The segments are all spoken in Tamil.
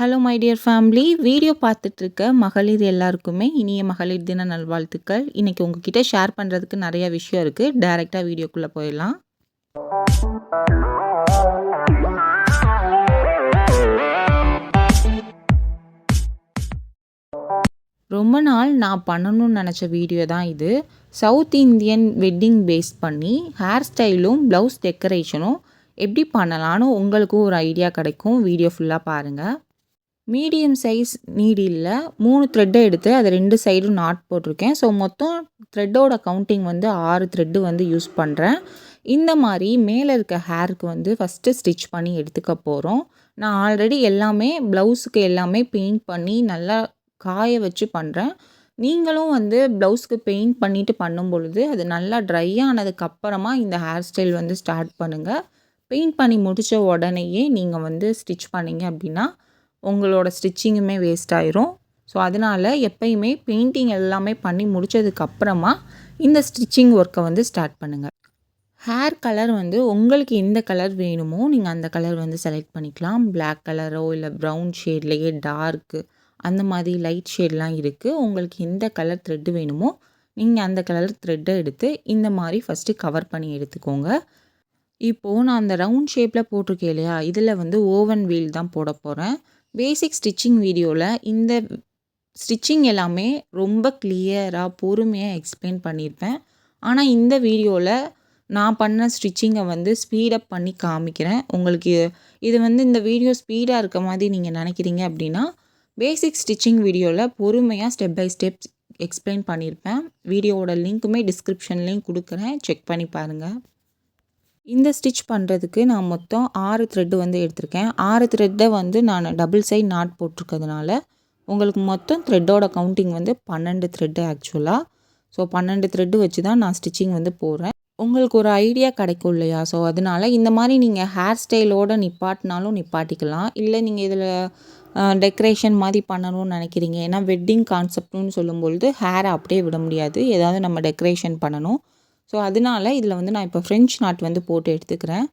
Hello my dear family, video பார்த்துட்டு இருக்க மகளிர் எல்லாருக்குமே இனிய மகளிர் தின நல்வாழ்த்துக்கள். இன்னைக்கு உங்ககிட்ட ஷேர் பண்ணுறதுக்கு நிறைய விஷயம் இருக்குது. டைரெக்டாக வீடியோக்குள்ளே போயிடலாம். ரொம்ப நாள் நான் பண்ணணும்னு நினச்ச வீடியோ தான் இது. சவுத் இந்தியன் வெட்டிங் பேஸ் பண்ணி ஹேர் ஸ்டைலும் ப்ளவுஸ் டெக்கரேஷனும் எப்படி பண்ணலான்னு உங்களுக்கும் ஒரு ஐடியா கிடைக்கும். வீடியோ ஃபுல்லாக பாருங்கள். மீடியம் சைஸ் நீடிலில் 3 த்ரெட்டை எடுத்து அதை 2 சைடும் நாட் போட்டிருக்கேன். ஸோ மொத்தம் த்ரெட்டோட கவுண்டிங் வந்து 6 த்ரெட்டு வந்து யூஸ் பண்ணுறேன். இந்த மாதிரி மேலே இருக்க ஹேருக்கு வந்து ஃபஸ்ட்டு ஸ்டிச் பண்ணி எடுத்துக்க போகிறோம். நான் ஆல்ரெடி எல்லாமே ப்ளவுஸுக்கு எல்லாமே பெயிண்ட் பண்ணி நல்லா காய வச்சு பண்ணுறேன். நீங்களும் வந்து ப்ளவுஸ்க்கு பெயிண்ட் பண்ணிவிட்டு பண்ணும் பொழுது அது நல்லா ட்ரை ஆனதுக்கப்புறமா இந்த ஹேர் ஸ்டைல் வந்து ஸ்டார்ட் பண்ணுங்கள். பெயிண்ட் பண்ணி முடித்த உடனேயே நீங்கள் வந்து ஸ்டிச் பண்ணிங்க அப்படின்னா உங்களோட ஸ்டிச்சிங்குமே வேஸ்ட் ஆயிரும். ஸோ அதனால் எப்பயுமே பெயிண்டிங் எல்லாமே பண்ணி முடித்ததுக்கப்புறமா இந்த ஸ்டிச்சிங் ஒர்க்கை வந்து ஸ்டார்ட் பண்ணுங்கள். ஹேர் கலர் வந்து உங்களுக்கு எந்த கலர் வேணுமோ நீங்கள் அந்த கலர் வந்து செலக்ட் பண்ணிக்கலாம். பிளாக் கலரோ இல்லை ப்ரௌன் ஷேட்லேயே டார்க்கு அந்த மாதிரி லைட் ஷேட்லாம் இருக்குது. உங்களுக்கு எந்த கலர் த்ரெட்டு வேணுமோ நீங்கள் அந்த கலர் த்ரெட்டை எடுத்து இந்த மாதிரி ஃபஸ்ட்டு கவர் பண்ணி எடுத்துக்கோங்க. இப்போது நான் அந்த ரவுண்ட் ஷேப்பில் போட்டிருக்கேன் இல்லையா, இதில் வந்து ஓவன் வீல் தான் போட போகிறேன். பேசிக் ஸ்டிச்சிங் வீடியோவில் இந்த ஸ்டிச்சிங் எல்லாமே ரொம்ப கிளியராக பொறுமையாக எக்ஸ்பிளைன் பண்ணியிருப்பேன். ஆனால் இந்த வீடியோவில் நான் பண்ண ஸ்டிச்சிங்கை வந்து ஸ்பீடப் பண்ணி காமிக்கிறேன். உங்களுக்கு இது வந்து இந்த வீடியோ ஸ்பீடாக இருக்க மாதிரி நீங்கள் நினைக்கிறீங்க அப்படின்னா பேசிக் ஸ்டிச்சிங் வீடியோவில் பொறுமையாக ஸ்டெப் பை ஸ்டெப் எக்ஸ்பிளைன் பண்ணியிருப்பேன். வீடியோவோட லிங்க்குமே டிஸ்கிரிப்ஷன்லேயும் கொடுக்குறேன், செக் பண்ணி பாருங்கள். இந்த ஸ்டிச் பண்ணுறதுக்கு நான் மொத்தம் 6 த்ரெட்டு வந்து எடுத்திருக்கேன். 6 த்ரெட்டை வந்து நான் டபுள் சைட் நாட் போட்டிருக்கிறதுனால உங்களுக்கு மொத்தம் த்ரெட்டோட கவுண்டிங் வந்து 12 த்ரெட்டு ஆக்சுவலாக. ஸோ 12 த்ரெட்டு வச்சு தான் நான் ஸ்டிச்சிங் வந்து போடுறேன். உங்களுக்கு ஒரு ஐடியா கிடைக்கும் இல்லையா, ஸோ அதனால் இந்த மாதிரி நீங்கள் ஹேர் ஸ்டைலோடு நிப்பாட்டினாலும் நிப்பாட்டிக்கலாம். இல்லை நீங்கள் இதில் டெக்கரேஷன் மாதிரி பண்ணணும்னு நினைக்கிறீங்க, ஏன்னா வெட்டிங் கான்செப்ட்னு சொல்லும்பொழுது ஹேரை அப்படியே விட முடியாது, ஏதாவது நம்ம டெக்கரேஷன் பண்ணணும். ஸோ அதனால் இதில் வந்து நான் இப்போ ஃப்ரெஞ்ச் நாட் வந்து போட்டு எடுத்துக்கிறேன்.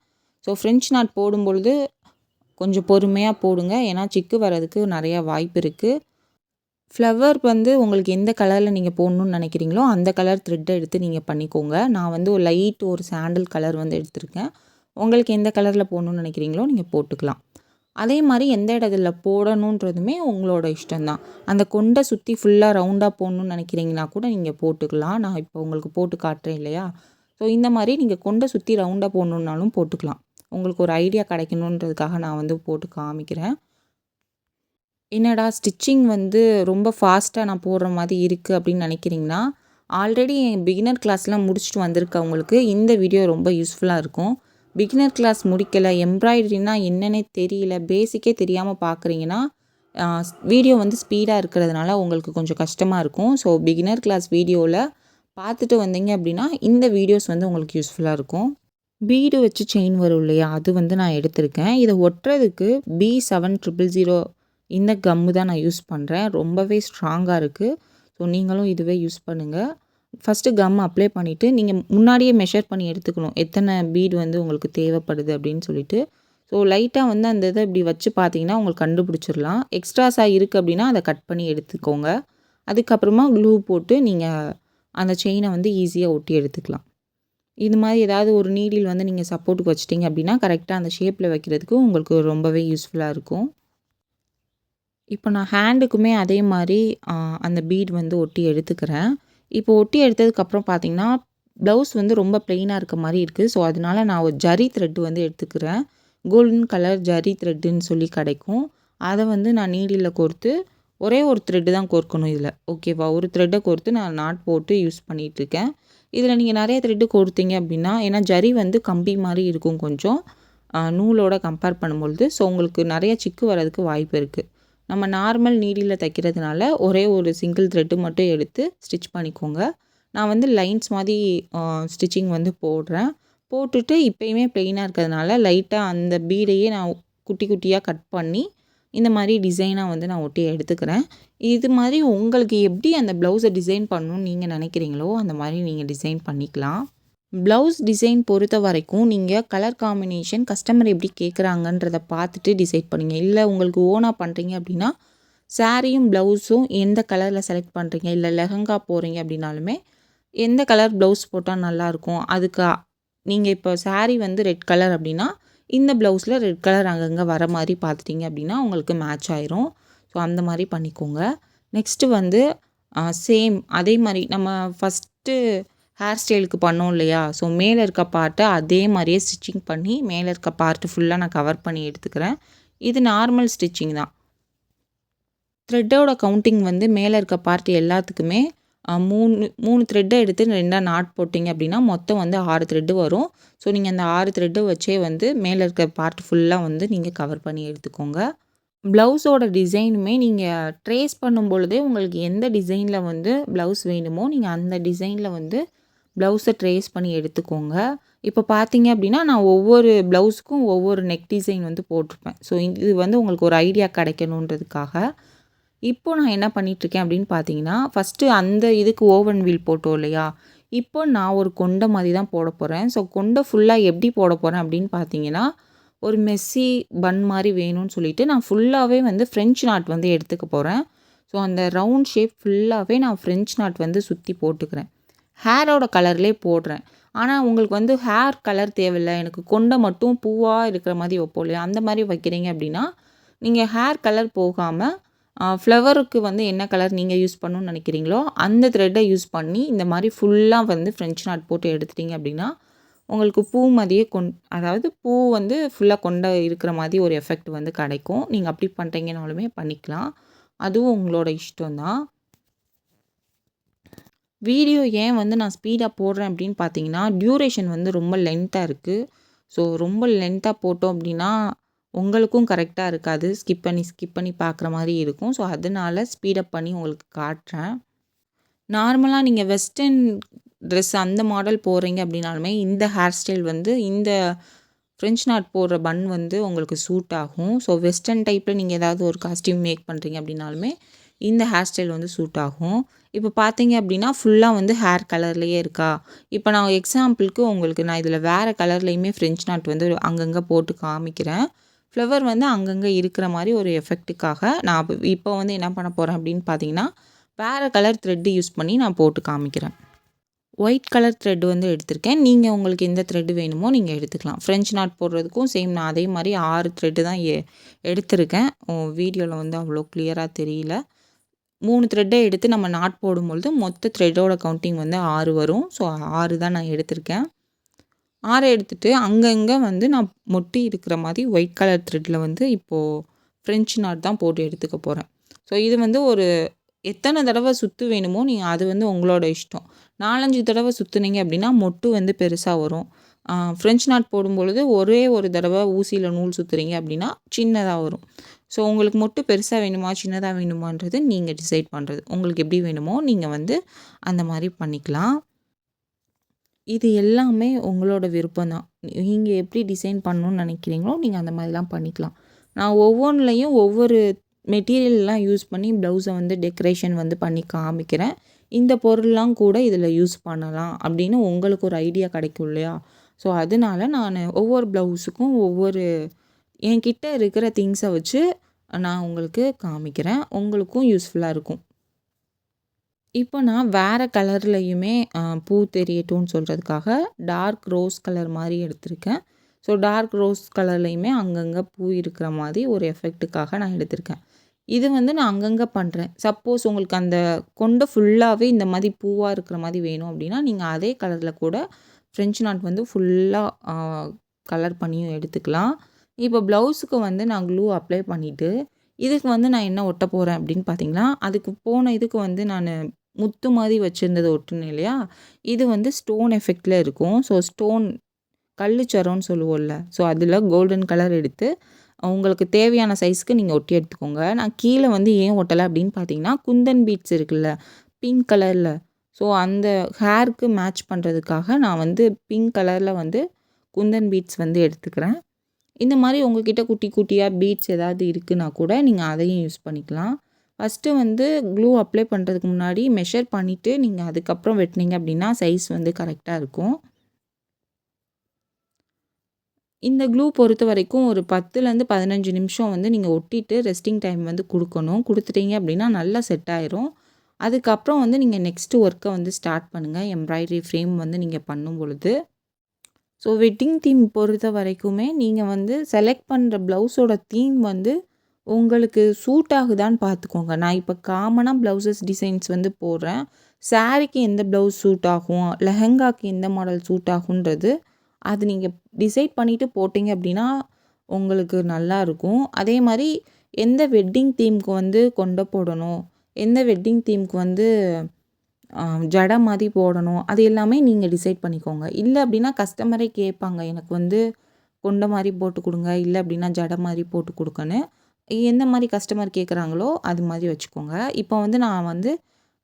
ஸோ ஃப்ரெஞ்ச் நாட் போடும்பொழுது கொஞ்சம் பொறுமையாக போடுங்க, ஏன்னா சிக்கு வர்றதுக்கு நிறையா வாய்ப்பு இருக்குது. ஃப்ளவர் வந்து உங்களுக்கு எந்த கலரில் நீங்கள் போடணுன்னு நினைக்கிறீங்களோ அந்த கலர் த்ரெட்டை எடுத்து நீங்கள் பண்ணிக்கோங்க. நான் வந்து ஒரு சாண்டில் கலர் வந்து எடுத்திருக்கேன். உங்களுக்கு எந்த கலரில் போடணுன்னு நினைக்கிறீங்களோ நீங்கள் போட்டுக்கலாம். அதே மாதிரி எந்த இடத்துல போடணுன்றதுமே உங்களோட இஷ்டம்தான். அந்த கொண்டை சுற்றி ஃபுல்லாக ரவுண்டாக போடணுன்னு நினைக்கிறீங்கன்னா கூட நீங்கள் போட்டுக்கலாம். நான் இப்போ உங்களுக்கு போட்டு காட்டுறேன் இல்லையா, ஸோ இந்த மாதிரி நீங்கள் கொண்டை சுற்றி ரவுண்டாக போடணுன்னாலும் போட்டுக்கலாம். உங்களுக்கு ஒரு ஐடியா கிடைக்கணுன்றதுக்காக நான் வந்து போட்டு காமிக்கிறேன். என்னடா ஸ்டிச்சிங் வந்து ரொம்ப ஃபாஸ்ட்டாக நான் போடுற மாதிரி இருக்குது அப்படின்னு நினைக்கிறீங்கன்னா, ஆல்ரெடி என் பிகினர் கிளாஸ்லாம் முடிச்சுட்டு வந்திருக்கவங்களுக்கு இந்த வீடியோ ரொம்ப யூஸ்ஃபுல்லாக இருக்கும். பிகினர் கிளாஸ் முடிக்கலை, எம்ப்ராய்டரினா என்னன்னே தெரியல, பேசிக்கே தெரியாமல் பார்க்குறீங்கன்னா வீடியோ வந்து ஸ்பீடாக இருக்கிறதுனால உங்களுக்கு கொஞ்சம் கஷ்டமாக இருக்கும். ஸோ பிகினர் கிளாஸ் வீடியோவில் பார்த்துட்டு வந்தீங்க அப்படின்னா இந்த வீடியோஸ் வந்து உங்களுக்கு யூஸ்ஃபுல்லாக இருக்கும். பீடு வச்சு செயின் வரும் இல்லையா, அது வந்து நான் எடுத்திருக்கேன். இதை ஒட்டுறதுக்கு B7000 இந்த கம்மு தான் நான் யூஸ் பண்ணுறேன். ரொம்பவே ஸ்ட்ராங்காக இருக்குது. ஸோ நீங்களும் இதுவே யூஸ் பண்ணுங்கள். ஃபஸ்ட்டு கம் அப்ளை பண்ணிவிட்டு நீங்கள் முன்னாடியே மெஷர் பண்ணி எடுத்துக்கணும் எத்தனை பீடு வந்து உங்களுக்கு தேவைப்படுது அப்படின்னு சொல்லிட்டு. ஸோ லைட்டாக வந்து அந்த இதை இப்படி வச்சு பார்த்தீங்கன்னா உங்களுக்கு கண்டுபிடிச்சிடலாம். எக்ஸ்ட்ராஸாக இருக்குது அப்படின்னா அதை கட் பண்ணி எடுத்துக்கோங்க. அதுக்கப்புறமா க்ளூ போட்டு நீங்கள் அந்த செயினை வந்து ஈஸியாக ஒட்டி எடுத்துக்கலாம். இது மாதிரி ஏதாவது ஒரு நீடில் வந்து நீங்கள் சப்போர்ட்டுக்கு வச்சிட்டிங்க அப்படின்னா கரெக்டாக அந்த ஷேப்பில் வைக்கிறதுக்கு உங்களுக்கு ரொம்பவே யூஸ்ஃபுல்லாக இருக்கும். இப்போ நான் ஹேண்டுக்குமே அதே மாதிரி அந்த பீட் வந்து ஒட்டி எடுத்துக்கிறேன். இப்போ ஒட்டி எடுத்ததுக்கப்புறம் பார்த்தீங்கன்னா ப்ளவுஸ் வந்து ரொம்ப ப்ளெயினாக இருக்க மாதிரி இருக்குது. ஸோ அதனால நான் ஒரு ஜரி த்ரெட்டு வந்து எடுத்துக்கிறேன். கோல்டன் கலர் ஜரி த்ரெட்டுன்னு சொல்லி கிடைக்கும். அதை வந்து நான் நீடில் கோர்த்து ஒரே ஒரு த்ரெட்டு தான் கோர்க்கணும் இதில், ஓகேவா. ஒரு த்ரெட்டை கோர்த்து நான் நாட் போட்டு யூஸ் பண்ணிகிட்ருக்கேன். இதில் நீங்கள் நிறைய த்ரெட்டு கோர்த்தீங்க அப்படின்னா, ஏன்னா ஜரி வந்து கம்பி மாதிரி இருக்கும் கொஞ்சம் நூலோட கம்பேர் பண்ணும்பொழுது, ஸோ உங்களுக்கு நிறைய சிக்கு வர்றதுக்கு வாய்ப்பு இருக்குது. நம்ம நார்மல் நீடில் தைக்கிறதுனால ஒரே ஒரு சிங்கிள் த்ரெட்டு மட்டும் எடுத்து ஸ்டிச் பண்ணிக்கோங்க. நான் வந்து லைன்ஸ் மாதிரி ஸ்டிச்சிங் வந்து போடுறேன். போட்டுட்டு இப்போயுமே ப்ளெயினாக இருக்கிறதுனால லைட்டாக அந்த பீடையே நான் குட்டி குட்டியாக கட் பண்ணி இந்த மாதிரி டிசைனாக வந்து நான் ஒட்டி எடுத்துக்கிறேன். இது மாதிரி உங்களுக்கு எப்படி அந்த ப்ளவுஸை டிசைன் பண்ணணும்னு நீங்கள் நினைக்கிறீங்களோ அந்த மாதிரி நீங்கள் டிசைன் பண்ணிக்கலாம். ப்ளவுஸ் டிசைன் பொறுத்த வரைக்கும் நீங்கள் கலர் காம்பினேஷன் கஸ்டமர் எப்படி கேட்குறாங்கன்றத பார்த்துட்டு டிசைட் பண்ணுங்க. இல்லை உங்களுக்கு ஓனாக பண்ணுறீங்க அப்படின்னா சாரியும் ப்ளவுஸும் எந்த கலரில் செலக்ட் பண்ணுறீங்க, இல்லை லெஹங்கா போகிறீங்க அப்படின்னாலுமே எந்த கலர் ப்ளவுஸ் போட்டால் நல்லாயிருக்கும், அதுக்கு நீங்கள் இப்போ சாரீ வந்து ரெட் கலர் அப்படின்னா இந்த ப்ளவுஸில் ரெட் கலர் அங்கங்கே வர மாதிரி பார்த்துட்டிங்க அப்படின்னா உங்களுக்கு மேட்ச் ஆயிரும். ஸோ அந்த மாதிரி பண்ணிக்கோங்க. நெக்ஸ்ட்டு வந்து சேம் அதே மாதிரி நம்ம ஃபஸ்ட்டு ஹேர் ஸ்டைலுக்கு பண்ணோம் இல்லையா, ஸோ மேலே இருக்க பார்ட்டை அதே மாதிரியே ஸ்டிச்சிங் பண்ணி மேலே இருக்க பார்ட்டு ஃபுல்லாக நான் கவர் பண்ணி எடுத்துக்கிறேன். இது நார்மல் ஸ்டிச்சிங் தான். த்ரெட்டோட கவுண்டிங் வந்து மேலே இருக்க பார்ட் எல்லாத்துக்குமே 3 த்ரெட்டை எடுத்து 2ஆக நாட் போட்டிங்க அப்படின்னா மொத்தம் வந்து 6 த்ரெட்டு வரும். ஸோ நீங்கள் அந்த 6 த்ரெட்டை வச்சே வந்து மேலே இருக்க பார்ட் ஃபுல்லாக வந்து நீங்கள் கவர் பண்ணி எடுத்துக்கோங்க. ப்ளவுஸோட டிசைனுமே நீங்கள் ட்ரேஸ் பண்ணும் பொழுதே உங்களுக்கு எந்த டிசைனில் வந்து ப்ளவுஸ் வேணுமோ நீங்கள் அந்த டிசைனில் வந்து ப்ளவுஸை ட்ரேஸ் பண்ணி எடுத்துக்கோங்க. இப்போ பார்த்தீங்க அப்படின்னா நான் ஒவ்வொரு ப்ளவுஸுக்கும் ஒவ்வொரு நெக் டிசைன் வந்து போட்டிருப்பேன். ஸோ இது வந்து உங்களுக்கு ஒரு ஐடியா கிடைக்கணுன்றதுக்காக இப்போ நான் என்ன பண்ணிகிட்ருக்கேன் அப்படின்னு பார்த்தீங்கன்னா, ஃபஸ்ட்டு அந்த இதுக்கு ஓவன் வீல் போட்டோம் இல்லையா, இப்போ நான் ஒரு கொண்டை மாதிரி தான் போட போகிறேன். ஸோ கொண்டை ஃபுல்லாக எப்படி போட போகிறேன் அப்படின்னு பார்த்தீங்கன்னா, ஒரு மெஸ்ஸி பன் மாதிரி வேணும்னு சொல்லிட்டு நான் ஃபுல்லாகவே வந்து ஃப்ரெஞ்ச் நாட் வந்து எடுத்துக்க போகிறேன். ஸோ அந்த ரவுண்ட் ஷேப் ஃபுல்லாகவே நான் ஃப்ரெஞ்ச் நாட் வந்து சுற்றி போட்டுக்கிறேன். ஹேரோட கலர்லேயே போடுறேன். ஆனால் உங்களுக்கு வந்து ஹேர் கலர் தேவையில்ல, எனக்கு கொண்டை மட்டும் பூவாக இருக்கிற மாதிரி வைப்போம் இல்லையா, அந்த மாதிரி வைக்கிறீங்க அப்படின்னா நீங்கள் ஹேர் கலர் போகாமல் ஃப்ளவருக்கு வந்து என்ன கலர் நீங்கள் யூஸ் பண்ணணும்னு நினைக்கிறீங்களோ அந்த த்ரெட்டை யூஸ் பண்ணி இந்த மாதிரி ஃபுல்லாக வந்து ஃப்ரெஞ்ச் நாட் போட்டு எடுத்துட்டிங்க அப்படின்னா உங்களுக்கு பூ மாதிரியே அதாவது பூ வந்து ஃபுல்லாக கொண்ட இருக்கிற மாதிரி ஒரு எஃபெக்ட் வந்து கிடைக்கும். நீங்கள் அப்படி பண்ணுறீங்கனாலுமே பண்ணிக்கலாம். அதுவும் உங்களோட இஷ்டம் தான். வீடியோ ஏன் வந்து நான் ஸ்பீடாக போடுறேன் அப்படின்னு பார்த்தீங்கன்னா, டியூரேஷன் வந்து ரொம்ப லென்த்தாக இருக்குது. ஸோ ரொம்ப லென்த்தாக போட்டோம் அப்படின்னா உங்களுக்கும் கரெக்டாக இருக்காது. ஸ்கிப் பண்ணி பார்க்குற மாதிரி இருக்கும். ஸோ அதனால ஸ்பீடப் பண்ணி உங்களுக்கு காட்டுறேன். நார்மலாக நீங்கள் வெஸ்டர்ன் ட்ரெஸ் அந்த மாடல் போடுறீங்க அப்படின்னாலுமே இந்த ஹேர் ஸ்டைல் வந்து இந்த ஃப்ரெஞ்ச் நாட் போடுற பன் வந்து உங்களுக்கு சூட் ஆகும். ஸோ வெஸ்டர்ன் டைப்பில் நீங்கள் ஏதாவது ஒரு காஸ்டியூம் மேக் பண்ணுறீங்க அப்படின்னாலுமே இந்த ஹேர் ஸ்டைல் வந்து சூட் ஆகும். இப்போ பார்த்தீங்க அப்படின்னா ஃபுல்லாக வந்து ஹேர் கலர்லேயே இருக்கா. இப்போ நான் எக்ஸாம்பிளுக்கு உங்களுக்கு நான் இதில் வேறு கலர்லேயுமே ஃப்ரெஞ்ச் நாட் வந்து அங்கங்கே போட்டு காமிக்கிறேன். ஃப்ளவர் வந்து அங்கங்கே இருக்கிற மாதிரி ஒரு எஃபெக்ட்டுக்காக நான் இப்போ வந்து என்ன பண்ண போகிறேன் அப்படின்னு பார்த்தீங்கன்னா, வேறு கலர் த்ரெட்டு யூஸ் பண்ணி நான் போட்டு காமிக்கிறேன். ஒயிட் கலர் த்ரெட் வந்து எடுத்திருக்கேன். நீங்கள் உங்களுக்கு எந்த த்ரெட்டு வேணுமோ நீங்கள் எடுத்துக்கலாம். ஃப்ரெஞ்ச் நாட் போடுறதுக்கும் சேம் நான் அதே மாதிரி 6 த்ரெட்டு தான் எடுத்திருக்கேன். வீடியோவில் வந்து அவ்வளோ கிளியராக தெரியல. 3 த்ரெட்டை எடுத்து நம்ம நாட் போடும்பொழுது மொத்த த்ரெட்டோட கவுண்டிங் வந்து 6 வரும். ஸோ 6 தான் நான் எடுத்திருக்கேன். 6 எடுத்துகிட்டு அங்கங்கே வந்து நான் மொட்டி இருக்கிற மாதிரி ஒயிட் கலர் த்ரெட்டில் வந்து இப்போது ஃப்ரெஞ்ச் நாட் தான் போட்டு எடுத்துக்க போகிறேன். ஸோ இது வந்து ஒரு எத்தனை தடவை சுற்று வேணுமோ நீங்கள் அது வந்து உங்களோட இஷ்டம். 4-5 தடவை சுற்றுனீங்க அப்படின்னா மொட்டு வந்து பெருசாக வரும். ஃப்ரெஞ்ச் நாட் போடும்பொழுது ஒரே ஒரு தடவை ஊசியில் நூல் சுற்றுறீங்க அப்படின்னா சின்னதாக வரும். ஸோ உங்களுக்கு மொட்டு பெருசாக வேணுமா சின்னதாக வேணுமான்றது நீங்கள் டிசைட் பண்ணுறது. உங்களுக்கு எப்படி வேணுமோ நீங்கள் வந்து அந்த மாதிரி பண்ணிக்கலாம். இது எல்லாமே உங்களோட விருப்பம் தான். நீங்கள் எப்படி டிசைன் பண்ணணும்னு நினைக்கிறீங்களோ நீங்கள் அந்த மாதிரிலாம் பண்ணிக்கலாம். நான் ஒவ்வொன்றுலையும் ஒவ்வொரு மெட்டீரியல்லாம் யூஸ் பண்ணி ப்ளவுஸை வந்து டெக்கரேஷன் வந்து பண்ணி காமிக்கிறேன். இந்த பொருள்லாம் கூட இதில் யூஸ் பண்ணலாம் அப்படின்னு உங்களுக்கு ஒரு ஐடியா கிடைக்கும் இல்லையா? ஸோ அதனால நான் ஒவ்வொரு ப்ளவுஸுக்கும் ஒவ்வொரு என்கிட்ட இருக்கிற திங்ஸை வச்சு நான் உங்களுக்கு காமிக்கிறேன். உங்களுக்கும் யூஸ்ஃபுல்லாக இருக்கும். இப்போ நான் வேறு கலர்லையுமே பூ தெரியட்டும்னு சொல்கிறதுக்காக டார்க் ரோஸ் கலர் மாதிரி எடுத்திருக்கேன். ஸோ டார்க் ரோஸ் கலர்லையுமே அங்கங்கே பூ இருக்கிற மாதிரி ஒரு எஃபெக்ட்டுக்காக நான் எடுத்திருக்கேன். இது வந்து நான் அங்கங்கே பண்ணுறேன். சப்போஸ் உங்களுக்கு அந்த கொண்டை ஃபுல்லாகவே இந்த மாதிரி பூவாக இருக்கிற மாதிரி வேணும் அப்படின்னா நீங்கள் அதே கலரில் கூட ஃப்ரெஞ்ச் நாட் வந்து ஃபுல்லாக கலர் பண்ணியும் எடுத்துக்கலாம். இப்போ ப்ளவுஸுக்கு வந்து நான் க்ளூ அப்ளை பண்ணிவிட்டு இதுக்கு வந்து நான் என்ன ஒட்ட போகிறேன் அப்படின்னு பார்த்தீங்கன்னா, அதுக்கு போன இதுக்கு வந்து நான் முத்து மாதிரி வச்சுருந்தது ஒட்டுனேன் இல்லையா, இது வந்து ஸ்டோன் எஃபெக்டில் இருக்கும். ஸோ ஸ்டோன் கல்லுச்சரம்னு சொல்லுவோம்ல, ஸோ அதில் கோல்டன் கலர் எடுத்து உங்களுக்கு தேவையான சைஸ்க்கு நீங்கள் ஒட்டி எடுத்துக்கோங்க. நான் கீழே வந்து ஏன் ஒட்டலை அப்படின்னு பார்த்தீங்கன்னா, குந்தன் பீட்ஸ் இருக்குல்ல பிங்க் கலரில், ஸோ அந்த ஹேருக்கு மேட்ச் பண்ணுறதுக்காக நான் வந்து பிங்க் கலரில் வந்து குந்தன் பீட்ஸ் வந்து எடுத்துக்கிறேன். இந்த மாதிரி உங்ககிட்ட குட்டி குட்டியாக பீட்ஸ் ஏதாவது இருக்குன்னா கூட நீங்கள் அதையும் யூஸ் பண்ணிக்கலாம். ஃபஸ்ட்டு வந்து க்ளூ அப்ளை பண்ணுறதுக்கு முன்னாடி மெஷர் பண்ணிவிட்டு நீங்கள் அதுக்கப்புறம் வெட்டினீங்க அப்படின்னா சைஸ் வந்து கரெக்டாக இருக்கும். இந்த க்ளூ பொறுத்த வரைக்கும் ஒரு 10லேருந்து 15 நிமிஷம் வந்து நீங்கள் ஒட்டிட்டு ரெஸ்டிங் டைம் வந்து குடுக்கணும். குடுத்துட்டீங்க அப்படின்னா நல்லா செட் ஆயிரும். அதுக்கப்புறம் வந்து நீங்க நெக்ஸ்ட்டு ஒர்க்க வந்து ஸ்டார்ட் பண்ணுங்க. எம்ப்ராய்டரி ஃப்ரேம் வந்து நீங்க பண்ணும் பொழுது. ஸோ வெட்டிங் தீம் பொறுத்த வரைக்குமே நீங்க வந்து செலக்ட் பண்ற ப்ளவுஸோட தீம் வந்து உங்களுக்கு சூட் ஆகுதான்னு பார்த்துக்கோங்க. நான் இப்போ காமனா ப்ளவுசஸ் டிசைன்ஸ் வந்து போடுறேன். சாரீக்கு எந்த ப்ளவுஸ் சூட் ஆகும், லெஹெங்காக்கு எந்த மாடல் சூட் ஆகுன்றது அது நீங்க டிசைட் பண்ணிட்டு போட்டீங்க அப்படின்னா, உங்களுக்கு நல்லாருக்கும். அதே மாரி எந்த வெட்டிங் தீம்க்கு வந்து கொண்ட போடணும், எந்த வெட்டிங் தீம்க்கு வந்து ஜடை மாரி போடணும், அது எல்லாமே நீங்க டிசைட் பண்ணிக்கோங்க. இல்ல அப்படின்னா கஸ்டமரே கேட்பாங்க, எனக்கு வந்து கொண்ட மாரி போட்டு குடுங்க, இல்ல அப்படின்னா ஜடை மாரி போட்டு குடுங்கன்னு. எந்த மாரி கஸ்டமர் கேட்குறாங்களோ, அது மாரி வச்சுக்கோங்க. இப்போ வந்து நான் வந்து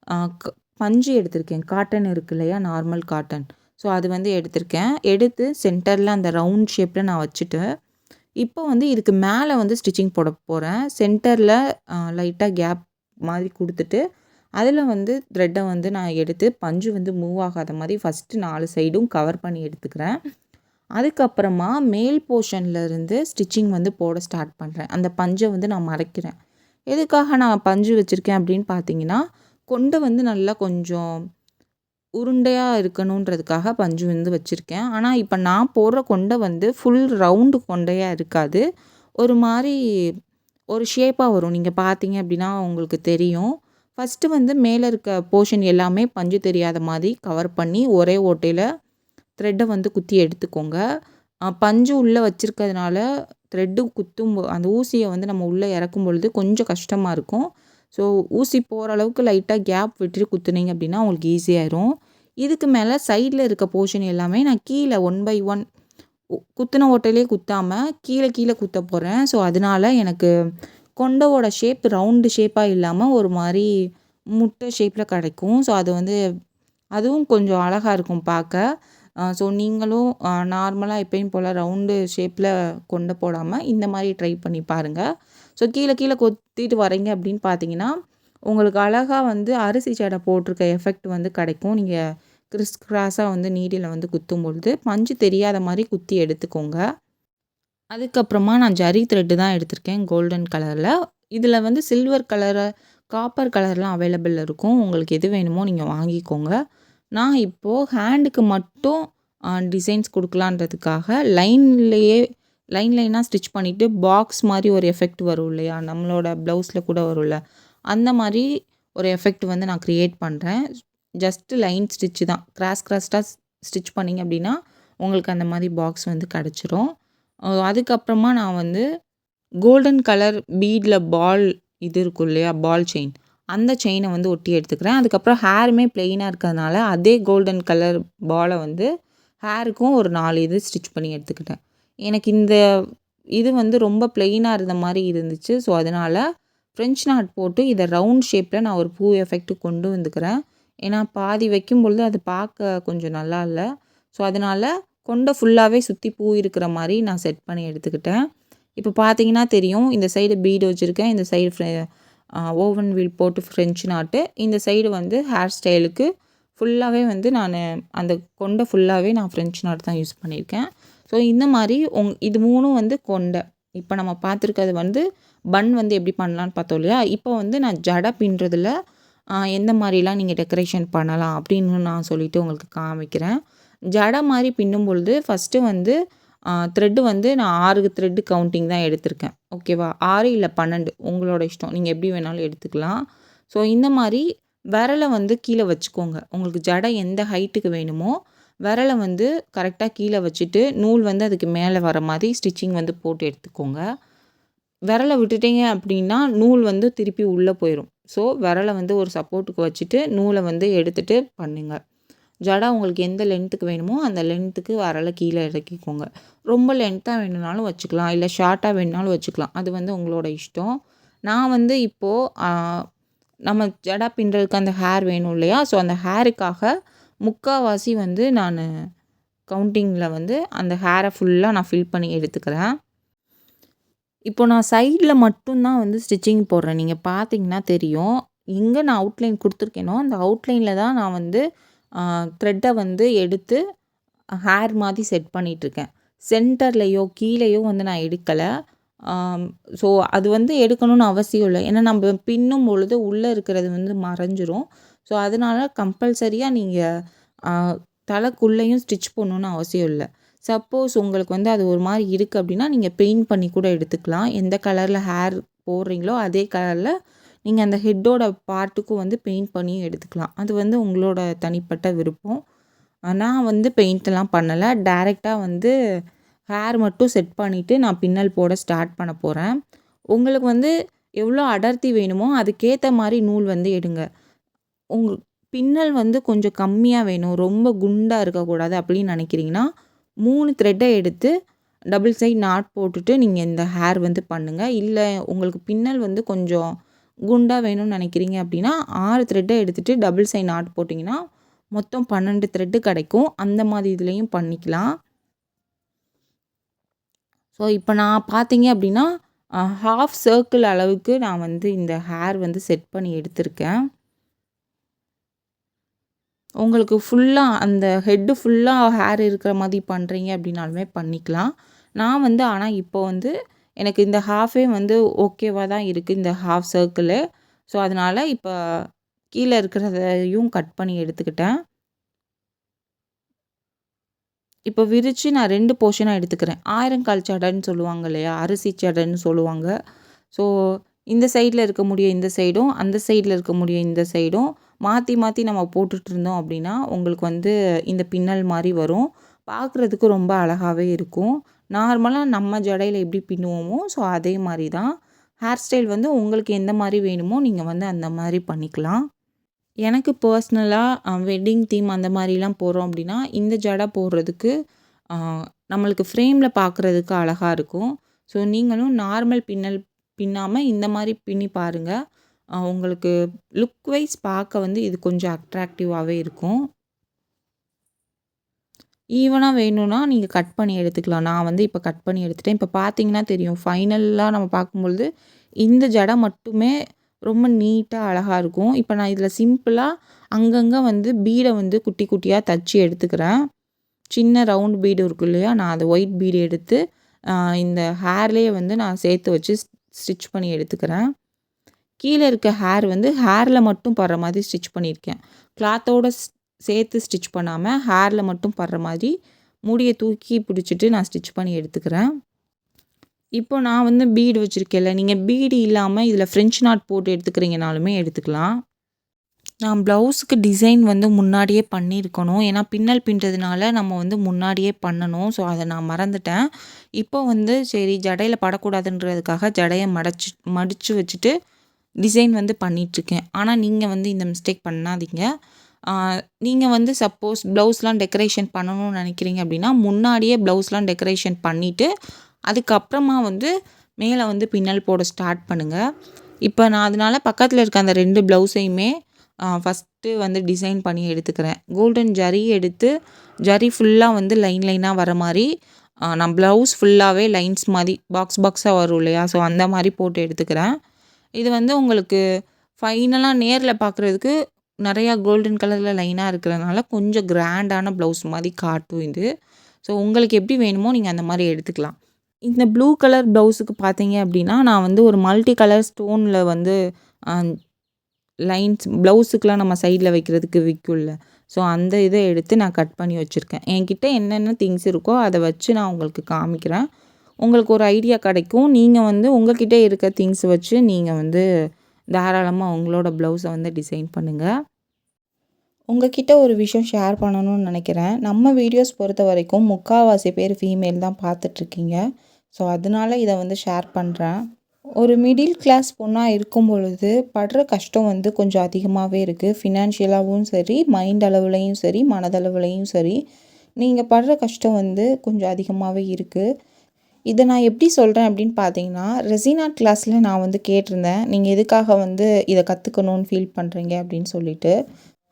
அ க பஞ்சு எடுத்திருக்கேன். காட்டன் இருக்கு இல்லையா? Normal cotton. ஸோ அது வந்து எடுத்திருக்கேன். எடுத்து சென்டர்ல அந்த ரவுண்ட் ஷேப்ல நான் வச்சுட்டு, இப்போ வந்து இதுக்கு மேல வந்து ஸ்டிச்சிங் போட போறேன். சென்டர்ல லைட்டா கேப் மாரி குடுத்துட்டு, அதில வந்து த்ரெட்ட வந்து நான் எடுத்து பஞ்சு வந்து மூவ் ஆகாத மாரி ஃபர்ஸ்ட்டு 4 சைடும் கவர் பண்ணி எடுத்துக்கிறேன். அதுக்கப்புறமா மேல் போர்ஷன்ல இருந்து ஸ்டிச்சிங் வந்து போட ஸ்டார்ட் பண்றேன். அந்த பஞ்ச வந்து நான் மறைக்கிறேன். எதுக்காக நான் பஞ்சு வச்சிருக்கேன் அப்படின்னு பார்த்தீங்கன்னா, கொண்ட வந்து நல்லா கொஞ்சம் உருண்டையா இருக்கணுன்றதுக்காக பஞ்சு வந்து வச்சிருக்கேன். ஆனா, இப்ப நான் போடுற கொண்ட வந்து ஃபுல் ரவுண்டு கொண்டையா இருக்காது. ஒரு மாரி ஒரு ஷேப்பா வரும். நீங்க பார்த்தீங்க அப்படின்னா உங்களுக்கு தெரியும். ஃபர்ஸ்ட்டு வந்து மேல இருக்க போர்ஷன் எல்லாமே பஞ்சு தெரியாத மாரி கவர் பண்ணி ஒரே ஓட்டையில த்ரெட்ட வந்து குத்தி எடுத்துக்கோங்க. பஞ்சு உள்ள வச்சிருக்கிறதுனால த்ரெட்டு அந்த ஊசிய வந்து நம்ம உள்ள இறக்கும் பொழுது கொஞ்சம் கஷ்டமா இருக்கும். ஸோ ஊசி போற அளவுக்கு லைட்டா கேப் விட்டுட்டு குத்துனீங்க அப்படின்னா உங்களுக்கு ஈஸியாயிரும். இதுக்கு மேல சைட்ல இருக்க போர்ஷன் எல்லாமே நான் கீழ 1 பை 1 குத்துன ஓட்டையிலேயே குத்தாம கீழ கீழ குத்த போறேன். ஸோ அதனால எனக்கு கொண்டவோட ஷேப் ரவுண்டு ஷேப்பா இல்லாம ஒரு மாரி முட்டை ஷேப்ல கிடைக்கும். ஸோ அது வந்து அதுவும் கொஞ்சம் அழகா இருக்கும் பார்க்க. ஸோ நீங்களும் நார்மலா எப்பயும் போல ரவுண்டு ஷேப்ல கொண்ட போடாம இந்த மாரி ட்ரை பண்ணி பாருங்க. ஸோ கீழ கீழ கொத்திட்டு வரீங்க அப்படின்னு பார்த்தீங்கன்னா, உங்களுக்கு அழகா வந்து அரிசி ஜடை போட்டிருக்க எஃபெக்ட் வந்து கிடைக்கும். நீங்க கிறிஸ் கிராஸா வந்து நீடில வந்து குத்தும் பொழுது, பஞ்சு தெரியாத மாரி குத்தி எடுத்துக்கோங்க. அதுக்கப்புறமா நான் ஜரி த்ரெட்டு தான் எடுத்திருக்கேன் கோல்டன் கலர்ல. இதில வந்து சில்வர் கலரு, காப்பர் கலர்லாம் அவைலபிள் இருக்கும். உங்களுக்கு எது வேணுமோ நீங்க வாங்கிக்கோங்க. நான் இப்போ ஹேண்டுக்கு மட்டும் டிசைன்ஸ் குடுக்கலான்றதுக்காக லைன்லேயே லைன் லைனா ஸ்டிச் பண்ணிட்டு பாக்ஸ் மாரி ஒரு எஃபெக்ட் வரும் இல்லையா? நம்மளோட ப்ளவுஸ்ல கூட வரும்ல. அந்த மாரி ஒரு எஃபெக்ட் வந்து நான் கிரியேட் பண்றேன். ஜஸ்ட் லைன் ஸ்டிச் தான். கிராஸ் கிராஸ்டா ஸ்டிச் பண்ணீங்க அப்படின்னா, உங்களுக்கு அந்த மாரி பாக்ஸ் வந்து கிடைச்சிரும். அதுக்கப்புறமா நான் வந்து கோல்டன் கலர் பீட்ல பால் இது இருக்கும் இல்லையா? Ball chain. அந்த செயின வந்து ஒட்டி எடுத்துக்கிறேன். அதுக்கப்புறம் ஹேருமே பிளெயினா இருக்கிறதுனால, அதே கோல்டன் கலர் பால வந்து ஹேருக்கும் ஒரு 4 இது ஸ்டிச் பண்ணி எடுத்துக்கிட்டேன். எனக்கு இந்த இது வந்து ரொம்ப பிளெயினா இருந்த மாரி இருந்துச்சு. ஸோ, அதனால ஃப்ரெஞ்ச் நாட் போட்டு இத ரவுண்ட் ஷேப்ல நான் ஒரு பூ எஃபெக்ட் கொண்டு வந்துக்கிறேன். ஏன்னா, பாதி வைக்கும்பொழுது அது பார்க்க கொஞ்சம் நல்லா இல்ல. ஸோ, அதனால கொண்ட ஃபுல்லாவே சுத்தி பூ இருக்கிற மாரி நான் செட் பண்ணி எடுத்துக்கிட்டேன். இப்போ பார்த்தீங்கன்னா தெரியும். இந்த சைடு பீட் வச்சிருக்கேன். இந்த சைடு ஓவன் வீல் போட்டு ஃப்ரெஞ்ச் நாட்டு. இந்த சைடு வந்து ஹேர் ஸ்டைலுக்கு ஃபுல்லாவே வந்து நானு அந்த கொண்ட ஃபுல்லாவே நான் ஃப்ரெஞ்ச் நாட் தான் யூஸ் பண்ணியிருக்கேன். ஸோ இந்த மாரி இது 3ம் வந்து கொண்ட. இப்போ நம்ம பார்த்துருக்கிறது வந்து பன் வந்து எப்படி பண்ணலான்னு பார்த்தோம் இல்லையா? இப்போ வந்து நான் ஜடை பின்றதுல எந்த மாரிலாம் நீங்க டெக்கரேஷன் பண்ணலாம் அப்படின்னு நான் சொல்லிட்டு உங்களுக்கு காமிக்கிறேன். ஜடை மாரி பின்னும் பொழுது ஃபர்ஸ்ட்டு வந்து த்ரெட் வந்து நான் 6 த்ரெட் கவுண்டிங் தான் எடுத்திருக்கேன். ஓகேவா? 6 இல்ல 12 உங்களோட இஷ்டம். நீங்க எப்படி வேணாலும் எடுத்துக்கலாம். ஸோ இந்த மாரி விரல வந்து கீழ வச்சுக்கோங்க. உங்களுக்கு ஜடை எந்த ஹைட்டுக்கு வேணுமோ, விரல வந்து கரெக்ட்டா கீழ வச்சுட்டு, நூல் வந்து அதுக்கு மேல வர மாரி ஸ்டிச்சிங் வந்து போட்டு எடுத்துக்கோங்க. விரல விட்டுட்டீங்க அப்படின்னா, நூல் வந்து திருப்பி உள்ள போயிரும். ஸோ விரல வந்து ஒரு சப்போர்ட்டுக்கு வச்சுட்டு, நூல வந்து எடுத்துட்டு பண்ணுங்க. ஜடை உங்களுக்கு எந்த லென்த்துக்கு வேணுமோ, அந்த லென்த்துக்கு விரல கீழ இறக்கிக்கோங்க. ரொம்ப லென்த்தா வேணும்னாலும் வச்சுக்கலாம். இல்ல ஷார்ட்டா வேணும்னாலும் வச்சுக்கலாம். அது வந்து உங்களோட இஷ்டம். நான் வந்து இப்போ நம்ம ஜடை பின்றதுக்கு அந்த ஹேர் வேணும் இல்லையா? ஸோ அந்த ஹேருக்காக முக்காவாசி வந்து நானு கவுண்டிங்கில வந்து அந்த ஹேர ஃபுல்லா நான் ஃபில் பண்ணி எடுத்துக்கிறேன். இப்போ நான் சைட்ல மட்டும் தான் வந்து ஸ்டிச்சிங் போடுறேன். நீங்க பார்த்தீங்கன்னா தெரியும். எங்க நான் அவுட்லைன் குடுத்துருக்கேனோ, அந்த அவுட்லைன்ல தான் நான் வந்து த்ரெட்ட வந்து எடுத்து ஹேர் மாதிரி செட் பண்ணிட்டுருக்கேன். சென்டர்லேயோ கீழேயோ வந்து நான் எடுக்கலை. ஸோ அது வந்து எடுக்கணும்னு அவசியம் இல்லை. ஏன்னா நம்ம பின்னும் பொழுது உள்ளே இருக்கிறது வந்து மறைஞ்சிரும். ஸோ அதனால கம்பல்சரியாக நீங்கள் தலைக்குள்ளேயும் ஸ்டிச் பண்ணணுன்னு அவசியம் இல்லை. சப்போஸ் உங்களுக்கு வந்து அது ஒரு மாதிரி இருக்குது அப்படின்னா நீங்கள் பெயிண்ட் பண்ணி கூட எடுத்துக்கலாம். எந்த கலரில் ஹேர் போடுறீங்களோ அதே கலரில் நீங்கள் அந்த ஹெட்டோட பார்ட்டுக்கும் வந்து பெயிண்ட் பண்ணியும் எடுத்துக்கலாம். அது வந்து உங்களோட தனிப்பட்ட விருப்பம். நான் வந்து பெயிண்ட்டெல்லாம் பண்ணலை. டைரெக்டாக வந்து ஹேர் மட்டும் செட் பண்ணிவிட்டு நான் பின்னல் போட ஸ்டார்ட் பண்ண போகிறேன். உங்களுக்கு வந்து எவ்வளோ அடர்த்தி வேணுமோ அதுக்கேற்ற மாதிரி நூல் வந்து எடுங்க. பின்னல் வந்து கொஞ்சம் கம்மியாக வேணும், ரொம்ப குண்டாக இருக்கக்கூடாது அப்படின்னு நினைக்கிறீங்கன்னா 3 த்ரெட்டை எடுத்து டபுள் சைட் நாட் போட்டுட்டு நீங்கள் இந்த ஹேர் வந்து பண்ணுங்கள். இல்லை உங்களுக்கு பின்னல் வந்து கொஞ்சம் குண்டாக வேணும்னு நினைக்கிறீங்க அப்படின்னா 6 த்ரெட்டை எடுத்துகிட்டு டபுள் சைட் நாட் போட்டிங்கன்னா மொத்தம் 12 த்ரெட்டு கிடைக்கும். அந்த மாதிரி இதுலேயும் பண்ணிக்கலாம். ஸோ இப்போ நான் பார்த்தீங்க அப்படின்னா ஹாஃப் சர்க்கிள் அளவுக்கு நான் வந்து இந்த ஹேர் வந்து செட் பண்ணி எடுத்திருக்கேன். உங்களுக்கு ஃபுல்லாக அந்த ஹெட்டு ஃபுல்லாக ஹேர் இருக்கிற மாதிரி பண்ணுறீங்க அப்படின்னாலுமே பண்ணிக்கலாம். நான் வந்து ஆனால் இப்போ வந்து எனக்கு இந்த ஹாஃபே வந்து ஓகேவாக தான் இருக்குது, இந்த ஹாஃப் சர்க்கிளு. ஸோ அதனால் இப்போ கீழே இருக்கிறதையும் கட் பண்ணி எடுத்துக்கிட்டேன். இப்போ விரித்து நான் 2 போர்ஷனாக எடுத்துக்கிறேன். 1000 கால் சடைன்னு சொல்லுவாங்க இல்லையா, அரிசி சடைன்னு சொல்லுவாங்க. ஸோ இந்த சைடில் இருக்க முடியும் இந்த சைடும், அந்த சைடில் இருக்க முடியும் இந்த சைடும் மாற்றி மாற்றி நம்ம போட்டுட்டு இருந்தோம் அப்படின்னா உங்களுக்கு வந்து இந்த பின்னல் மாதிரி வரும். பார்க்குறதுக்கு ரொம்ப அழகாகவே இருக்கும். நார்மலாக நம்ம ஜடையில் எப்படி பின்னுவோமோ ஸோ அதே மாதிரி தான். ஹேர் ஸ்டைல் வந்து உங்களுக்கு எந்த மாதிரி வேணுமோ நீங்கள் வந்து அந்த மாதிரி பண்ணிக்கலாம். எனக்கு பர்சனலாக வெட்டிங் தீம் அந்த மாதிரிலாம் போடுறோம் அப்படின்னா இந்த ஜடை போடுறதுக்கு நம்மளுக்கு ஃப்ரேமில் பார்க்குறதுக்கு அழகாக இருக்கும். ஸோ நீங்களும் நார்மல் பின்னல் பின்னாமல் இந்த மாதிரி பின்னி பாருங்கள். உங்களுக்கு லுக் வைஸ் பார்க்க வந்து இது கொஞ்சம் அட்ராக்டிவாகவே இருக்கும். ஈவனாக வேணும்னா நீங்கள் கட் பண்ணி எடுத்துக்கலாம். நான் வந்து இப்போ கட் பண்ணி எடுத்துட்டேன். இப்போ பார்த்தீங்கன்னா தெரியும், ஃபைனலாக நம்ம பார்க்கும்பொழுது இந்த ஜடை மட்டுமே ரொம்ப நீட்டாக அழகாக இருக்கும். இப்போ நான் இதில் சிம்பிளாக அங்கங்கே வந்து பீடை வந்து குட்டி குட்டியாக தச்சு எடுத்துக்கிறேன். சின்ன ரவுண்ட் பீடு இருக்கும் இல்லையா, நான் அதை ஒயிட் பீடு எடுத்து இந்த ஹேர்லேயே வந்து நான் சேர்த்து வச்சு ஸ்டிச் பண்ணி எடுத்துக்கிறேன். கீழே இருக்க ஹேர் வந்து ஹேரில் மட்டும் படுற மாதிரி ஸ்டிச் பண்ணியிருக்கேன். கிளாத்தோடு சேர்த்து ஸ்டிச் பண்ணாமல் ஹேரில் மட்டும் படுற மாதிரி முடியை தூக்கி பிடிச்சிட்டு நான் ஸ்டிச் பண்ணி எடுத்துக்கிறேன். இப்போ நான் வந்து பீடு வச்சுருக்கேன்ல, நீங்கள் பீடு இல்லாமல் இதில் ஃப்ரெஞ்ச் நாட் போட்டு எடுத்துக்கிறீங்கனாலுமே எடுத்துக்கலாம். நான் ப்ளவுஸுக்கு டிசைன் வந்து முன்னாடியே பண்ணியிருக்கணும். ஏன்னா பின்னல் பின்றதுனால நம்ம வந்து முன்னாடியே பண்ணணும். ஸோ அதை நான் மறந்துட்டேன். இப்போ வந்து சரி ஜடையில் படக்கூடாதுன்றதுக்காக ஜடையை மடித்து வச்சுட்டு டிசைன் வந்து பண்ணிகிட்ருக்கேன். ஆனால் நீங்கள் வந்து இந்த மிஸ்டேக் பண்ணாதீங்க. நீங்கள் வந்து சப்போஸ் ப்ளவுஸ்லாம் டெக்கரேஷன் பண்ணணும்னு நினைக்கிறீங்க அப்படின்னா முன்னாடியே ப்ளவுஸ்லாம் டெக்கரேஷன் பண்ணிவிட்டு அதுக்கப்புறமா வந்து மேலே வந்து பின்னல் போட ஸ்டார்ட் பண்ணுங்கள். இப்போ நான் அதனால் பக்கத்தில் இருக்க அந்த 2 ப்ளவுஸையுமே ஃபஸ்ட்டு வந்து டிசைன் பண்ணி எடுத்துக்கிறேன். கோல்டன் ஜரி எடுத்து ஜரி ஃபுல்லாக வந்து லைன் லைனாக வர மாதிரி நான் ப்ளவுஸ் ஃபுல்லாகவே லைன்ஸ் மாதிரி பாக்ஸாக வரும் இல்லையா, ஸோ அந்த மாதிரி போட்டு எடுத்துக்கிறேன். இது வந்து உங்களுக்கு ஃபைனலாக நேரில் பார்க்குறதுக்கு நிறையா கோல்டன் கலரில் லைனாக இருக்கிறதுனால கொஞ்சம் கிராண்டான ப்ளவுஸ் மாதிரி காட்டும் இது. ஸோ உங்களுக்கு எப்படி வேணுமோ நீங்கள் அந்த மாதிரி எடுத்துக்கலாம். இந்த ப்ளூ கலர் ப்ளவுஸுக்கு பார்த்தீங்க அப்படின்னா நான் வந்து ஒரு மல்டி கலர் ஸ்டோனில் வந்து லைன்ஸ் ப்ளவுஸுக்கெலாம் நம்ம சைடில் வைக்கிறதுக்கு விற்கும்ல, ஸோ அந்த இதை எடுத்து நான் கட் பண்ணி வச்சுருக்கேன். என்கிட்ட என்னென்ன திங்ஸ் இருக்கோ அதை வச்சு நான் உங்களுக்கு காமிக்கிறேன். உங்களுக்கு ஒரு ஐடியா கிடைக்கும். நீங்கள் வந்து உங்கள்கிட்ட இருக்க திங்ஸ் வச்சு நீங்கள் வந்து தாராளமாக உங்களோட ப்ளவுஸை வந்து டிசைன் பண்ணுங்கள். உங்கள்கிட்ட ஒரு விஷயம் ஷேர் பண்ணணும்னு நினைக்கிறேன். நம்ம வீடியோஸ் பொறுத்த வரைக்கும் முக்கால்வாசி பேர் ஃபீமேல் தான் பார்த்துட்ருக்கீங்க. ஸோ அதனால இதை வந்து ஷேர் பண்ணுறேன். ஒரு மிடில் கிளாஸ் பொண்ணாக இருக்கும் பொழுது படுற கஷ்டம் வந்து கொஞ்சம் அதிகமாகவே இருக்குது. ஃபினான்ஷியலாகவும் சரி, மைண்ட் அளவுலேயும் சரி, மனதளவுலேயும் சரி, நீங்கள் படுற கஷ்டம் வந்து கொஞ்சம் அதிகமாகவே இருக்குது. இதை நான் எப்படி சொல்கிறேன் அப்படின்னு பார்த்தீங்கன்னா, ரெசினா கிளாஸில் நான் வந்து கேட்டிருந்தேன், நீங்கள் எதுக்காக வந்து இதை கற்றுக்கணுன்னு ஃபீல் பண்ணுறீங்க அப்படின்னு சொல்லிட்டு.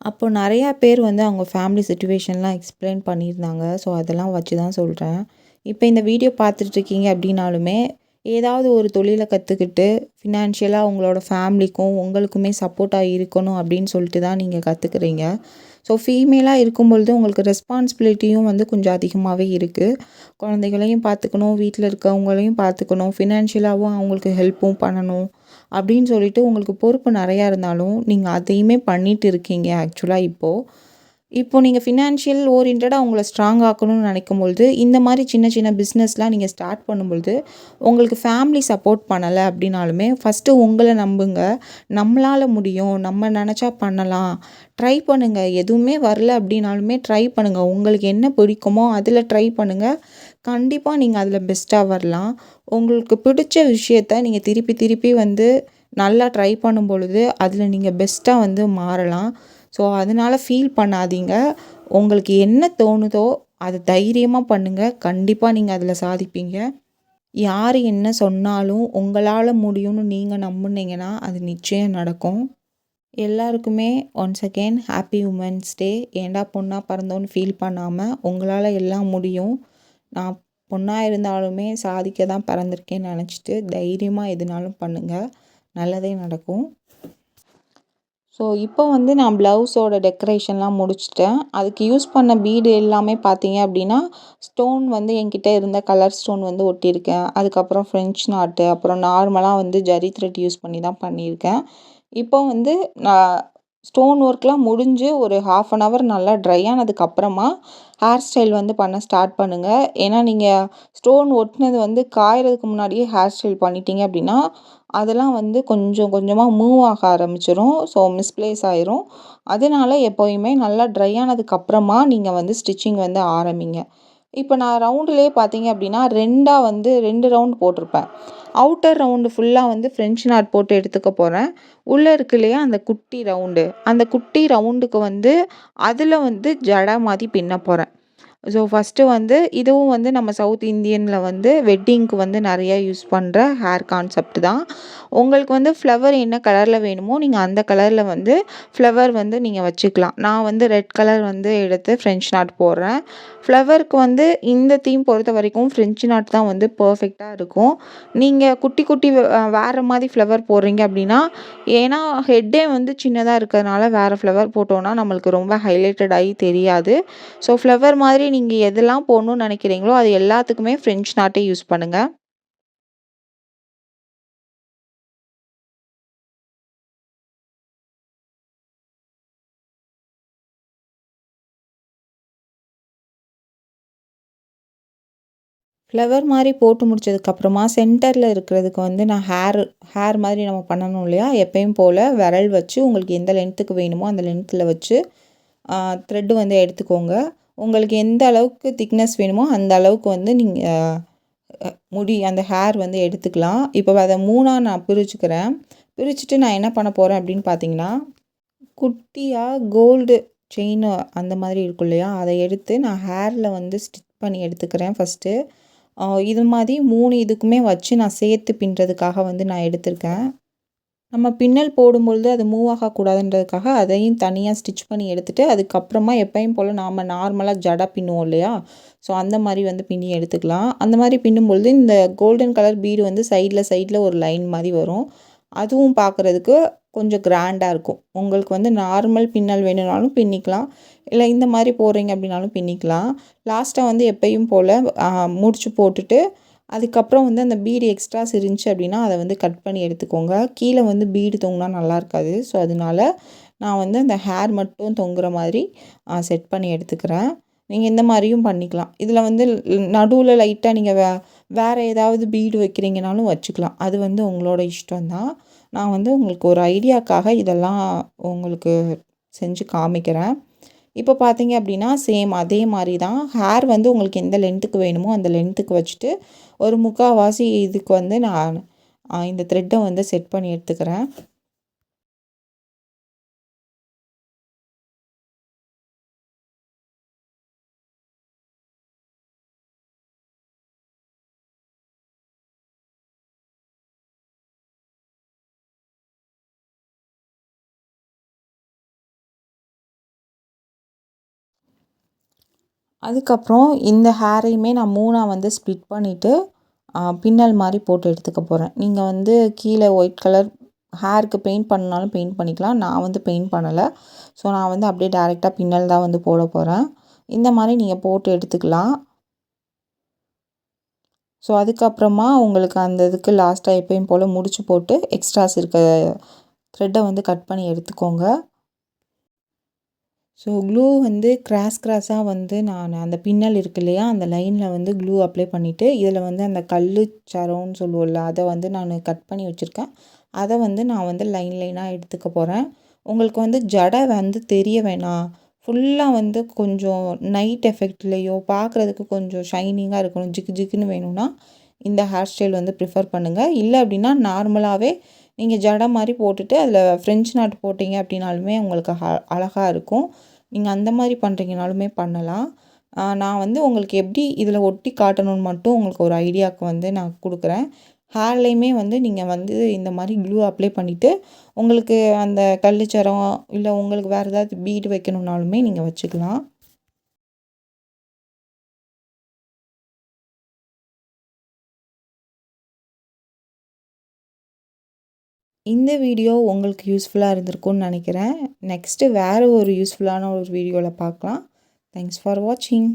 அப்போ நிறையா பேர் வந்து அவங்க ஃபேமிலி சிச்சுவேஷன்லாம் எக்ஸ்பிளைன் பண்ணியிருந்தாங்க. ஸோ அதெல்லாம் வச்சு தான் சொல்கிறேன். இப்போ இந்த வீடியோ பார்த்துட்ருக்கீங்க அப்படின்னாலுமே ஏதாவது ஒரு தொழிலை கற்றுக்கிட்டு ஃபினான்ஷியலாக உங்களோட ஃபேமிலிக்கும் உங்களுக்குமே சப்போர்ட்டாக இருக்கணும் அப்படின்னு சொல்லிட்டு தான் நீங்கள் கற்றுக்குறீங்க. ஸோ ஃபீமேலாக இருக்கும்பொழுது உங்களுக்கு ரெஸ்பான்சிபிலிட்டியும் வந்து கொஞ்சம் அதிகமாகவே இருக்குது. குழந்தைகளையும் பார்த்துக்கணும், வீட்டில் இருக்கவங்களையும் பார்த்துக்கணும், ஃபினான்ஷியலாகவும் அவங்களுக்கு ஹெல்ப்பும் பண்ணணும் அப்படின்னு சொல்லிட்டு உங்களுக்கு பொறுப்பு நிறையா இருந்தாலும் நீங்கள் அதையுமே பண்ணிட்டு இருக்கீங்க ஆக்சுவலாக இப்போது. இப்போ நீங்கள் ஃபினான்ஷியல் ஓரியன்டடாக உங்களை ஸ்ட்ராங் ஆக்கணும்னு நினைக்கும்பொழுது, இந்த மாதிரி சின்ன சின்ன பிஸ்னஸ்லாம் நீங்கள் ஸ்டார்ட் பண்ணும்பொழுது, உங்களுக்கு ஃபேமிலி சப்போர்ட் பண்ணலை அப்படின்னாலுமே, ஃபஸ்ட்டு உங்களை நம்புங்க. நம்மளால முடியும், நம்ம நினச்சா பண்ணலாம், ட்ரை பண்ணுங்கள். எதுவுமே வரல அப்படின்னாலுமே ட்ரை பண்ணுங்கள். உங்களுக்கு என்ன பிடிக்குமோ அதில் ட்ரை பண்ணுங்கள். கண்டிப்பாக நீங்கள் அதில் பெஸ்ட்டாக வரலாம். உங்களுக்கு பிடிச்ச விஷயத்த நீங்கள் திருப்பி திருப்பி வந்து நல்லா ட்ரை பண்ணும் பொழுது, அதில் நீங்கள் பெஸ்ட்டாக வந்து மாறலாம். ஸோ அதனால் ஃபீல் பண்ணாதீங்க. உங்களுக்கு என்ன தோணுதோ அதை தைரியமாக பண்ணுங்கள். கண்டிப்பாக நீங்கள் அதில் சாதிப்பீங்க. யார் என்ன சொன்னாலும் உங்களால் முடியும்னு நீங்கள் நம்புனீங்கன்னா அது நிச்சயம் நடக்கும். எல்லாருக்குமே once again happy women's day. ஏன்டா பொண்ணா பிறந்தோன்னு ஃபீல் பண்ணாமல் உங்களால் எல்லாம் முடியும். நான் பொண்ணாக இருந்தாலுமே சாதிக்க தான் பிறந்திருக்கேன்னு நினச்சிட்டு தைரியமாக எதுனாலும் பண்ணுங்கள். நல்லதே நடக்கும். ஸோ இப்போ வந்து நான் ப்ளவுஸோட டெக்கரேஷன்லாம் முடிச்சிட்டேன். அதுக்கு யூஸ் பண்ண பீடு எல்லாமே பார்த்தீங்க அப்படின்னா, ஸ்டோன் வந்து என்கிட்ட இருந்த கலர் ஸ்டோன் வந்து ஒட்டியிருக்கேன். அதுக்கப்புறம் ஃப்ரெஞ்ச் நாட்டு, அப்புறம் நார்மலாக வந்து ஜரி த்ரெட் யூஸ் பண்ணி தான் பண்ணியிருக்கேன். இப்போ வந்து நான் ஸ்டோன் ஒர்க்லாம் முடிஞ்சு ஒரு 1/2 அன் ஹவர் நல்லா ட்ரை ஆனதுக்கப்புறமா ஹேர் ஸ்டைல் வந்து பண்ண ஸ்டார்ட் பண்ணுங்கள். ஏன்னா நீங்கள் ஸ்டோன் ஒட்டினது வந்து காயறதுக்கு முன்னாடியே ஹேர் ஸ்டைல் பண்ணிட்டீங்க அப்படின்னா, அதெல்லாம் வந்து கொஞ்சம் கொஞ்சமாக மூவ் ஆக ஆரம்பிச்சிரும். ஸோ மிஸ்ப்ளேஸ் ஆயிரும். அதனால எப்போயுமே நல்லா ட்ரை ஆனதுக்கப்புறமா நீங்கள் வந்து ஸ்டிச்சிங் வந்து ஆரம்பிங்க. இப்போ நான் ரவுண்டுலேயே பார்த்தீங்க அப்படின்னா 2 ரவுண்ட் போட்டிருப்பேன். அவுட்டர் ரவுண்டு ஃபுல்லாக வந்து ஃப்ரெஞ்ச் நாட் போட்டு எடுத்துக்க போகிறேன். உள்ளே இருக்கு இல்லையா அந்த குட்டி ரவுண்டு, அந்த குட்டி ரவுண்டுக்கு வந்து அதில் வந்து ஜடை மாதிரி பின்ன போகிறேன். ஸோ ஃபஸ்ட்டு வந்து இதுவும் வந்து நம்ம சவுத் இந்தியனில் வந்து வெட்டிங்க்கு வந்து நிறையா யூஸ் பண்ணுற ஹேர் கான்செப்ட் தான். உங்களுக்கு வந்து ஃப்ளவர் என்ன கலரில் வேணுமோ நீங்கள் அந்த கலரில் வந்து ஃப்ளவர் வந்து நீங்கள் வச்சுக்கலாம். நான் வந்து ரெட் கலர் வந்து எடுத்து ஃப்ரெஞ்ச் நாட் போடுறேன். ஃப்ளவருக்கு வந்து இந்த தீம் பொறுத்த வரைக்கும் ஃப்ரெஞ்ச் நாட் தான் வந்து பர்ஃபெக்டாக இருக்கும். நீங்கள் குட்டி குட்டி வேறு மாதிரி ஃப்ளவர் போடுறீங்க அப்படின்னா, ஏன்னா ஹெட்டே வந்து சின்னதாக இருக்கிறதுனால வேறு ஃப்ளவர் போட்டோன்னா நம்மளுக்கு ரொம்ப ஹைலைட்டட் ஆகி தெரியாது. ஸோ ஃப்ளவர் மாதிரி நீங்கள் எதெல்லாம் போடணும்னு நினைக்கிறீங்களோ அது எல்லாத்துக்குமே ஃப்ரெஞ்ச் நாட்டே யூஸ் பண்ணுங்கள். ஃப்ளவர் மாதிரி போட்டு முடிச்சதுக்கப்புறமா சென்டரில் இருக்கிறதுக்கு வந்து நான் ஹேர் மாதிரி நம்ம பண்ணணும் இல்லையா, எப்பயும் போல் விரல் வச்சு உங்களுக்கு எந்த லென்த்துக்கு வேணுமோ அந்த லென்த்தில் வச்சு த்ரெட்டு வந்து எடுத்துக்கோங்க. உங்களுக்கு எந்த அளவுக்கு திக்னஸ் வேணுமோ அந்த அளவுக்கு வந்து நீங்கள் அந்த ஹேர் வந்து எடுத்துக்கலாம். இப்போ அதை 3ஆக நான் பிரிச்சுக்கிறேன். பிரிச்சுட்டு நான் என்ன பண்ண போகிறேன் அப்படின்னு பார்த்தீங்கன்னா, குட்டியாக கோல்டு செயின் அந்த மாதிரி இருக்கும் இல்லையா, அதை எடுத்து நான் ஹேரில் வந்து ஸ்டிச் பண்ணி எடுத்துக்கிறேன் ஃபஸ்ட்டு. இது மாதிரி 3 இதுக்குமே வச்சு நான் சேர்த்து பின்னுறதுக்காக வந்து நான் எடுத்திருக்கேன். நம்ம பின்னல் போடும்பொழுது அது மூவ் ஆகக்கூடாதுன்றதுக்காக அதையும் தனியாக ஸ்டிச் பண்ணி எடுத்துகிட்டு அதுக்கப்புறமா எப்பயும் போல் நாம் நார்மலாக ஜடை பின்னுவோம் இல்லையா, ஸோ அந்த மாதிரி வந்து பின்னி எடுத்துக்கலாம். அந்த மாதிரி பின்னும்பொழுது இந்த கோல்டன் கலர் பீடு வந்து சைடில் ஒரு லைன் மாதிரி வரும். அதுவும் பார்க்குறதுக்கு கொஞ்சம் கிராண்டாக இருக்கும். உங்களுக்கு வந்து நார்மல் பின்னல் வேணும்னாலும் பின்னிக்கலாம், இல்லை இந்த மாதிரி போடுறீங்க அப்படின்னாலும் பின்னிக்கலாம். லாஸ்ட்டாக வந்து எப்பயும் போல் முடிச்சு போட்டுட்டு அதுக்கப்புறம் வந்து அந்த பீடு எக்ஸ்ட்ராஸ் இருந்துச்சு அப்படின்னா அதை வந்து கட் பண்ணி எடுத்துக்கோங்க. கீழே வந்து பீடு தொங்கினா நல்லா இருக்காது. ஸோ அதனால நான் வந்து அந்த ஹேர் மட்டும் தொங்குற மாதிரி செட் பண்ணி எடுத்துக்கிறேன். நீங்கள் இந்த மாதிரியும் பண்ணிக்கலாம். இதில் வந்து நடுவில் லைட்டாக நீங்கள் வேறு ஏதாவது பீடு வைக்கிறீங்கனாலும் வச்சுக்கலாம். அது வந்து உங்களோட இஷ்டம் தான். நான் வந்து உங்களுக்கு ஒரு ஐடியாக்காக இதெல்லாம் உங்களுக்கு செஞ்சு காமிக்கிறேன். இப்போ பார்த்தீங்க அப்படின்னா சேம் அதே மாதிரி தான் ஹேர் வந்து உங்களுக்கு எந்த லென்த்துக்கு வேணுமோ அந்த லென்த்துக்கு வச்சுட்டு ஒரு 3/4 இதுக்கு வந்து நான் இந்த த்ரெட்டை வந்து செட் பண்ணி எடுத்துக்கிறேன். அதுக்கப்புறம் இந்த ஹேரையுமே நான் 3ஆக வந்து ஸ்ப்ளிட் பண்ணிவிட்டு பின்னல் மாதிரி போட்டு எடுத்துக்க போகிறேன். நீங்கள் வந்து கீழே ஒயிட் கலர் ஹேருக்கு பெயிண்ட் பண்ணாலும் பெயிண்ட் பண்ணிக்கலாம். நான் வந்து பெயிண்ட் பண்ணலை. ஸோ நான் வந்து அப்படியே டேரெக்டாக பின்னல் தான் வந்து போட போகிறேன். இந்த மாதிரி நீங்கள் போட்டு எடுத்துக்கலாம். ஸோ அதுக்கப்புறமா உங்களுக்கு அந்த இதுக்கு லாஸ்ட்டாக எப்பயும் போல் முடிச்சு போட்டு எக்ஸ்ட்ராஸ் இருக்க த்ரெட்டை வந்து கட் பண்ணி எடுத்துக்கோங்க. ஸோ க்ளூ வந்து கிராஸாக வந்து நான் அந்த பின்னல் இருக்கு இல்லையா, அந்த லைனில் வந்து க்ளூ அப்ளை பண்ணிவிட்டு இதில் வந்து அந்த கல்லு சரம்னு சொல்லுவோம்ல, அதை வந்து நான் கட் பண்ணி வச்சுருக்கேன். அதை வந்து நான் வந்து லைனாக எடுத்துக்க போகிறேன். உங்களுக்கு வந்து ஜடை வந்து தெரிய வேணாம், ஃபுல்லாக வந்து கொஞ்சம் நைட் எஃபெக்ட்லேயோ பார்க்குறதுக்கு கொஞ்சம் ஷைனிங்காக இருக்கணும், ஜிக்கு ஜிக்குன்னு வேணும்னா இந்த ஹேர் ஸ்டைல் வந்து ப்ரிஃபர் பண்ணுங்கள். இல்லை அப்படின்னா நார்மலாகவே நீங்கள் ஜடை மாதிரி போட்டுட்டு அதில் ஃப்ரெஞ்ச் நாட் போட்டிங்க அப்படின்னாலுமே உங்களுக்கு அழகாக இருக்கும். நீங்கள் அந்த மாதிரி பண்ணுறீங்கனாலுமே பண்ணலாம். நான் வந்து உங்களுக்கு எப்படி இதில் ஒட்டி காட்டணும்னு மட்டும் உங்களுக்கு ஒரு ஐடியாவுக்கு வந்து நான் கொடுக்குறேன். ஹேர்லேயுமே வந்து நீங்கள் வந்து இந்த மாதிரி க்ளூ அப்ளை பண்ணிவிட்டு உங்களுக்கு அந்த கல்லுச்சரம் இல்லை உங்களுக்கு வேறு ஏதாவது பீடு வைக்கணுன்னாலுமே நீங்கள் வச்சுக்கலாம். இந்த வீடியோ உங்களுக்கு யூஸ்ஃபுல்லாக இருந்திருக்கும்னு நினைக்கிறேன். நெக்ஸ்ட்டு வேறு ஒரு யூஸ்ஃபுல்லான ஒரு வீடியோவில் பார்க்கலாம். தேங்க்ஸ் ஃபார் வாட்சிங்.